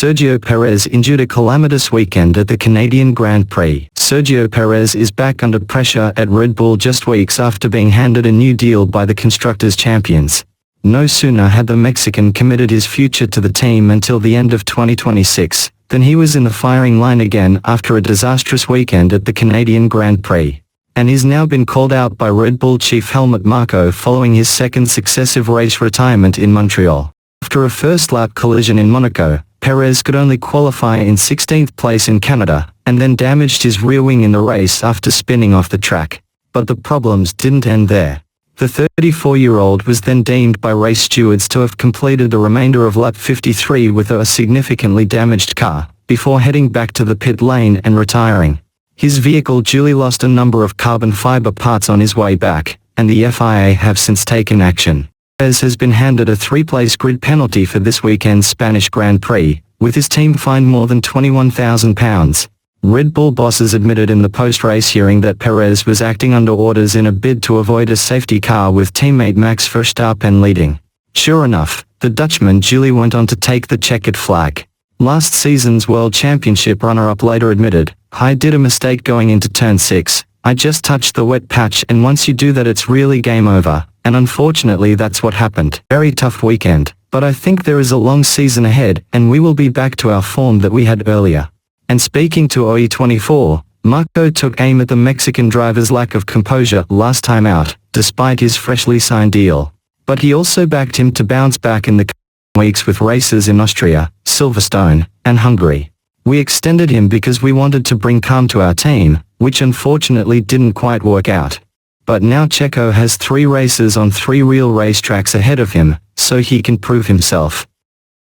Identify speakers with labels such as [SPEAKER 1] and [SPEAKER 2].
[SPEAKER 1] Sergio Perez endured a calamitous weekend at the Canadian Grand Prix. Sergio Perez is back under pressure at Red Bull just weeks after being handed a new deal by the Constructors' Champions. No sooner had the Mexican committed his future to the team until the end of 2026, than he was in the firing line again after a disastrous weekend at the Canadian Grand Prix. And he's now been called out by Red Bull chief Helmut Marko following his second successive race retirement in Montreal. After a first-lap collision in Monaco, Perez could only qualify in 16th place in Canada, and then damaged his rear wing in the race after spinning off the track. But the problems didn't end there. The 34-year-old was then deemed by race stewards to have completed the remainder of lap 53 with a significantly damaged car, before heading back to the pit lane and retiring. His vehicle duly lost a number of carbon fiber parts on his way back, and the FIA have since taken action. Perez has been handed a 3-place grid penalty for this weekend's Spanish Grand Prix, with his team fined more than £21,000. Red Bull bosses admitted in the post-race hearing that Perez was acting under orders in a bid to avoid a safety car with teammate Max Verstappen leading. Sure enough, the Dutchman duly went on to take the checkered flag. Last season's World Championship runner-up later admitted, "I did a mistake going into turn 6, I just touched the wet patch, and once you do that it's really game over." And unfortunately that's what happened. Very tough weekend, but I think there is a long season ahead and we will be back to our form that we had earlier. And speaking to OE24, Marko took aim at the Mexican driver's lack of composure last time out, despite his freshly signed deal. But he also backed him to bounce back in the coming weeks with races in Austria, Silverstone, and Hungary. "We extended him because we wanted to bring calm to our team, which unfortunately didn't quite work out. But now Checo has 3 races on 3 real racetracks ahead of him, so he can prove himself."